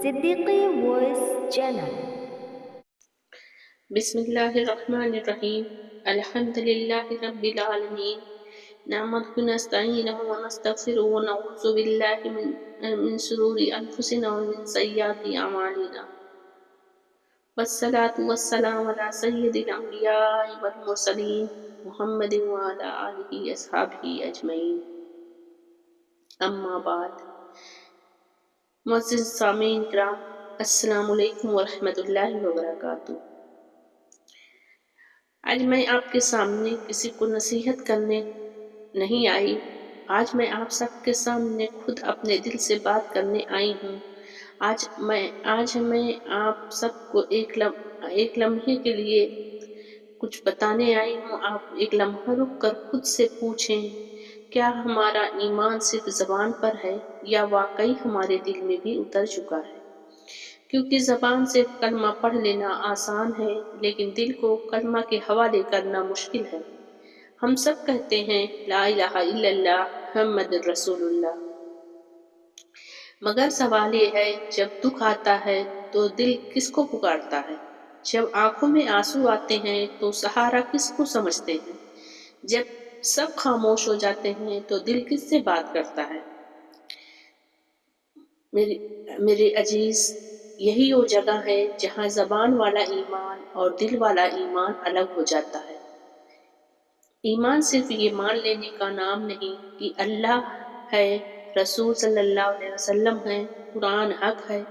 Siddiqui voice channel. بسم اللہ الرحمن الرحیم الحمد للہ رب العالمین نحمده ونستعینه ونستغفره ونعوذ باللہ من شرور انفسنا ومن سیئات اعمالنا والصلاة والسلام علی سید الانبیاء والمرسلین محمد وعلی آلہ اصحابہ اجمعین اما بعد۔ معزز سامعین کرام، السلام علیکم ورحمۃ اللہ وبرکاتہ۔ آج میں آپ کے سامنے کسی کو نصیحت کرنے نہیں آئی، آج میں آپ سب کے سامنے خود اپنے دل سے بات کرنے آئی ہوں۔ آج میں آپ سب کو ایک لمحے کے لیے کچھ بتانے آئی ہوں۔ آپ ایک لمحہ رک کر خود سے پوچھیں، کیا ہمارا ایمان صرف زبان پر ہے یا واقعی ہمارے دل میں بھی اتر چکا ہے؟ کیونکہ زبان سے کلمہ پڑھ لینا آسان ہے، لیکن دل کو کلمہ کے حوالے کرنا مشکل ہے۔ ہم سب کہتے ہیں لا الہ الا اللہ محمد رسول اللہ، مگر سوال یہ ہے جب دکھ آتا ہے تو دل کس کو پکارتا ہے؟ جب آنکھوں میں آنسو آتے ہیں تو سہارا کس کو سمجھتے ہیں؟ جب سب خاموش ہو جاتے ہیں تو دل کس سے بات کرتا ہے؟ میرے عزیز، یہی وہ جگہ ہے جہاں زبان والا ایمان اور دل والا ایمان الگ ہو جاتا ہے۔ ایمان صرف یہ مان لینے کا نام نہیں کہ اللہ ہے، رسول صلی اللہ علیہ وسلم ہے، قرآن حق ہے۔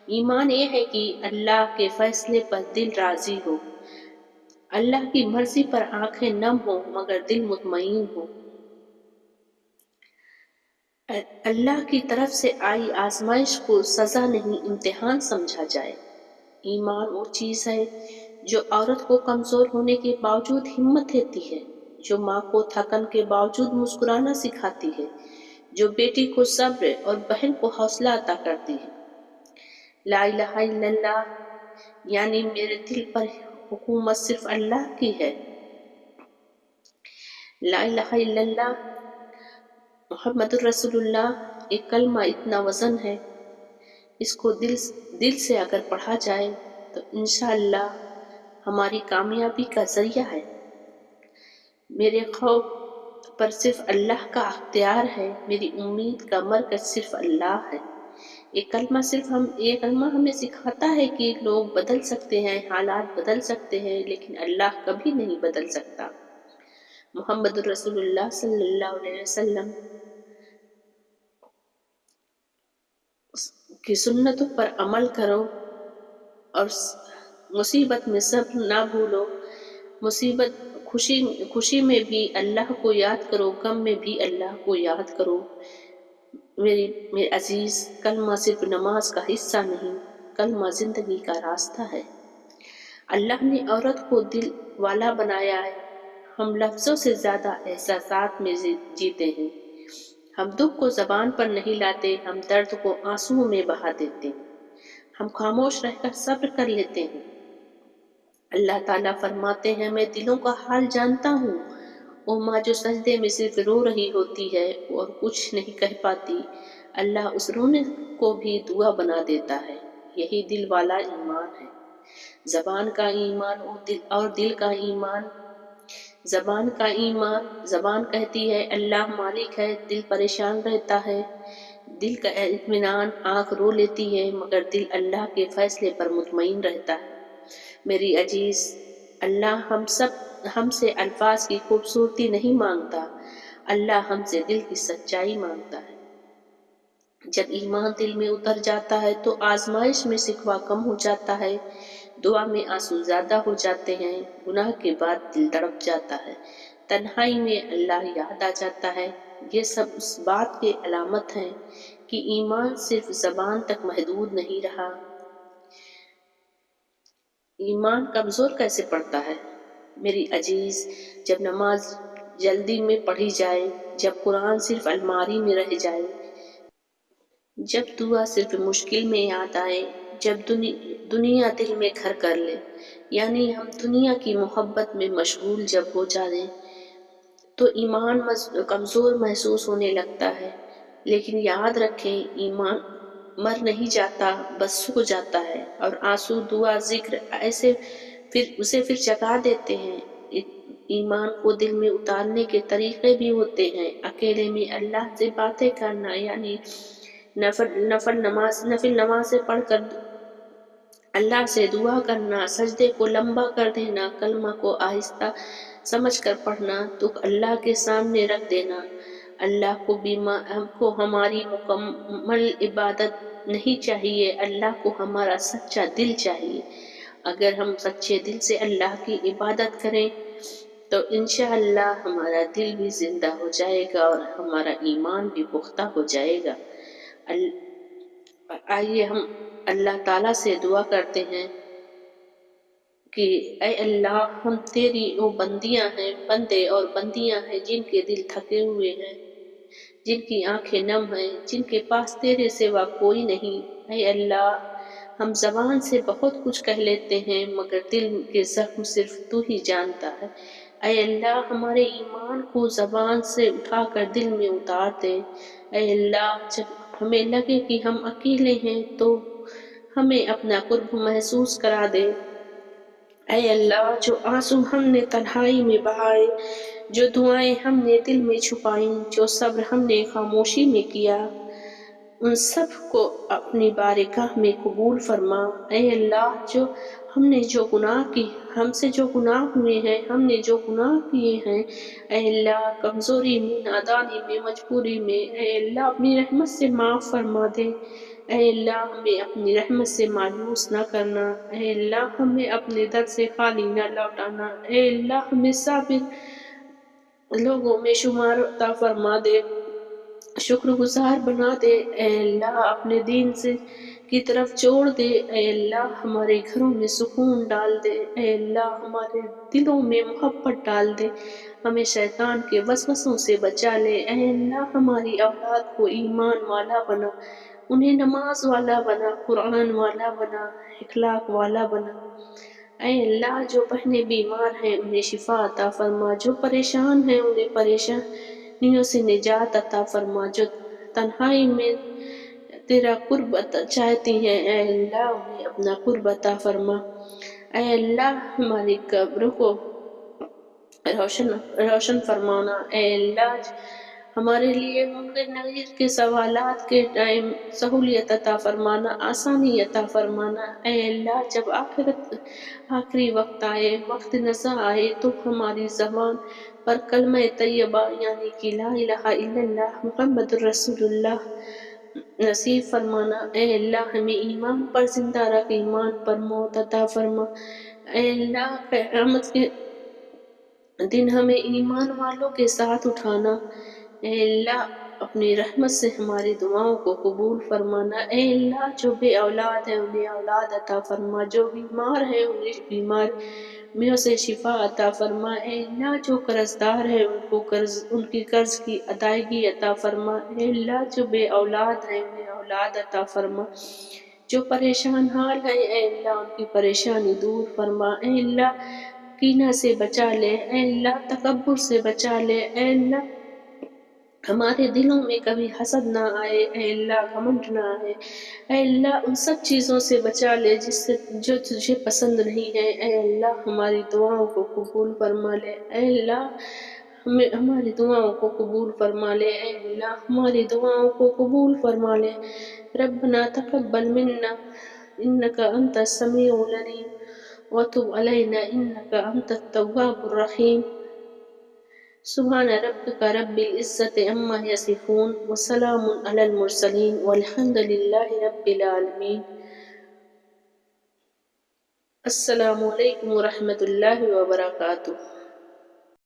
ایمان یہ ہے کہ اللہ کے فیصلے پر دل راضی ہو، اللہ کی مرضی پر آنکھیں نم ہو مگر دل مطمئن ہو، اللہ کی طرف سے آئی آزمائش کو سزا نہیں امتحان سمجھا جائے۔ ایمان وہ چیز ہے جو عورت کو کمزور ہونے کے باوجود ہمت دیتی ہے، جو ماں کو تھکن کے باوجود مسکرانا سکھاتی ہے، جو بیٹی کو صبر اور بہن کو حوصلہ عطا کرتی ہے۔ لا الہ الا اللہ یعنی میرے دل پر حکومت صرف اللہ کی ہے۔ لا الہ الا اللہ محمد الرسول اللہ ایک کلمہ اتنا وزن ہے، اس کو دل سے اگر پڑھا جائے تو انشاءاللہ ہماری کامیابی کا ذریعہ ہے۔ میرے خوف پر صرف اللہ کا اختیار ہے، میری امید کا مرکز صرف اللہ ہے۔ یہ کلمہ ہمیں سکھاتا ہے کہ لوگ بدل سکتے ہیں، حالات بدل سکتے ہیں، لیکن اللہ کبھی نہیں بدل سکتا۔ محمد رسول اللہ صلی اللہ علیہ وسلم کی سنتوں پر عمل کرو اور مصیبت میں صبر نہ بھولو۔ خوشی میں بھی اللہ کو یاد کرو، غم میں بھی اللہ کو یاد کرو۔ میرے عزیز، کلمہ صرف نماز کا حصہ نہیں، کلمہ زندگی کا راستہ ہے۔ اللہ نے عورت کو دل والا بنایا ہے، ہم لفظوں سے زیادہ احساسات میں جیتے ہیں۔ ہم دکھ کو زبان پر نہیں لاتے، ہم درد کو آنسوؤں میں بہا دیتے ہیں، ہم خاموش رہ کر صبر کر لیتے ہیں۔ اللہ تعالیٰ فرماتے ہیں میں دلوں کا حال جانتا ہوں۔ وہ ماں جو سجدے میں صرف رو رہی ہوتی ہے اور کچھ نہیں کہہ پاتی، اللہ اس رونے کو بھی دعا بنا دیتا ہے۔ یہی دل والا ایمان ہے۔ زبان کا ایمان اور دل کا ایمان۔ زبان کہتی ہے اللہ مالک ہے، دل پریشان رہتا ہے۔ دل کا اطمینان، آنکھ رو لیتی ہے مگر دل اللہ کے فیصلے پر مطمئن رہتا ہے۔ میری عزیز، اللہ ہم سے الفاظ کی خوبصورتی نہیں مانگتا، اللہ ہم سے دل کی سچائی مانگتا ہے۔ جب ایمان دل میں اتر جاتا ہے تو آزمائش میں شکوہ کم ہو جاتا ہے، دعا میں آنسو زیادہ ہو جاتے ہیں، گناہ کے بعد دل تڑپ جاتا ہے، تنہائی میں اللہ یاد آ جاتا ہے۔ یہ سب اس بات کے علامت ہیں کہ ایمان صرف زبان تک محدود نہیں رہا۔ ایمان کمزور کیسے پڑتا ہے؟ میری عزیز، جب نماز جلدی میں پڑھی جائے، جب قرآن صرف الماری میں رہ جائے، جب دعا صرف مشکل میں یاد آئے، جب دنیا دل میں گھر کر لے، یعنی ہم دنیا کی محبت میں مشغول جب ہو جائیں تو ایمان کمزور محسوس ہونے لگتا ہے۔ لیکن یاد رکھیں مر نہیں جاتا، بس سو جاتا ہے، اور آنسو، دعا، ذکر ایسے اسے پھر جگا دیتے ہیں۔ ایمان کو دل میں اتارنے کے طریقے بھی ہوتے ہیں۔ اکیلے میں اللہ سے باتیں کرنا، یعنی نفل نمازیں پڑھ کر اللہ سے دعا کرنا، سجدے کو لمبا کر دینا، کلمہ کو آہستہ سمجھ کر پڑھنا، دکھ اللہ کے سامنے رکھ دینا۔ اللہ کو ہماری مکمل عبادت نہیں چاہیے، اللہ کو ہمارا سچا دل چاہیے۔ اگر ہم سچے دل سے اللہ کی عبادت کریں تو انشاءاللہ ہمارا دل بھی زندہ ہو جائے گا اور ہمارا ایمان بھی پختہ ہو جائے گا۔ آئیے ہم اللہ تعالیٰ سے دعا کرتے ہیں کہ اے اللہ، ہم تیری وہ بندے اور بندیاں ہیں جن کے دل تھکے ہوئے ہیں، جن کی آنکھیں نم ہیں، جن کے پاس تیرے سوا کوئی نہیں۔ اے اللہ، ہم زبان سے بہت کچھ کہہ لیتے ہیں مگر دل کے زخم صرف تو ہی جانتا ہے۔ اے اللہ، ہمارے ایمان کو زبان سے اٹھا کر دل میں اتار دے۔ اے اللہ، جب ہمیں لگے کہ ہم اکیلے ہیں تو ہمیں اپنا قرب محسوس کرا دے۔ اے اللہ، جو آنسو ہم نے تنہائی میں بہائے، جو دعائیں ہم نے دل میں چھپائیں، جو صبر ہم نے خاموشی میں کیا، ان سب کو اپنی بارگاہ میں قبول فرما۔ اے اللہ، ہم سے جو گناہ ہوئے ہیں، ہم نے جو گناہ کیے ہیں، اے اللہ، کمزوری میں، نادانی میں، مجبوری میں، اے اللہ اپنی رحمت سے معاف فرما دے۔ اے اللہ، ہمیں اپنی رحمت سے مایوس نہ کرنا۔ اے اللہ، ہمیں اپنے در سے خالی نہ لوٹانا۔ اے اللہ، ہمیں صابر لوگوں میں شمار عطا فرما دے، شکر گزار بنا دے۔ اے اللہ، اپنے دین کی طرف جوڑ دے۔ اے اللہ، ہمارے گھروں میں سکون ڈال دے۔ اے اللہ، ہمارے دلوں میں محبت ڈال دے، ہمیں شیطان کے وسوسوں سے بچا لے۔ اے اللہ، ہماری اولاد کو ایمان والا بنا، انہیں نماز والا بنا، قرآن والا بنا، اخلاق والا بنا۔ اے اللہ، جو بہنیں بیمار ہیں انہیں شفا عطا فرما، جو پریشان ہیں انہیں پریشانیوں سے نجات عطا فرما، جو تنہائی میں تیرا قرب چاہتی ہیں، اے اللہ انہیں اپنا قرب عطا فرما۔ اے اللہ، ہماری قبروں کو روشن فرمانا۔ اے اللہ، ہمارے لیے منکر نکیر کے سوالات کے ٹائم سہولیت عطا فرمانا، آسانی عطا فرمانا۔ اے اللہ، جب آخری وقت آئے، وقت نزا آئے تو ہماری زبان پر کلمہ طیبہ یعنی کہ لا الہ الا اللہ محمد رسول اللہ نصیب فرمانا۔ اے اللہ، ہمیں ایمان پر زندہ رکھ، ایمان پر موت عطا فرما۔ اے اللہ، قیامت کے دن ہمیں ایمان والوں کے ساتھ اٹھانا۔ اے اللہ، اپنی رحمت سے ہماری دعاؤں کو قبول فرمانا۔ اے اللہ، جو بے اولاد ہیں انہیں اولاد عطا فرما، جو بیمار ہیں انہیں بیماریوں سے شفا عطا فرما۔ اے اللہ، جو قرضدار ہیں ان کی قرض کی ادائیگی عطا فرما۔ اے اللہ، جو بے اولاد ہیں انہیں اولاد عطا فرما، جو پریشان حال ہیں اے اللہ ان کی پریشانی دور فرما۔ اے اللہ، کینہ سے بچا لے، اے اللہ تکبر سے بچا لے، اے اللہ ہمارے دلوں میں کبھی حسد نہ آئے، اے اللہ گھمنڈ نہ آئے، اے اللہ ان سب چیزوں سے بچا لے جو تجھے پسند نہیں ہے۔ اے اللہ، ہماری دعاؤں کو قبول فرما لے، اے اللہ ہماری دعاؤں کو قبول فرما لے، اے اللہ ہماری دعاؤں کو قبول فرما لے۔ ربنا تقبل منا انک انت السمیع العلیم وتب علینا انک انت التواب الرحیم۔ سبحان ربک رب العزت عما یصفون وسلام علی المرسلین والحمد للہ رب العالمین۔ السلام علیکم ورحمۃ اللہ وبرکاتہ۔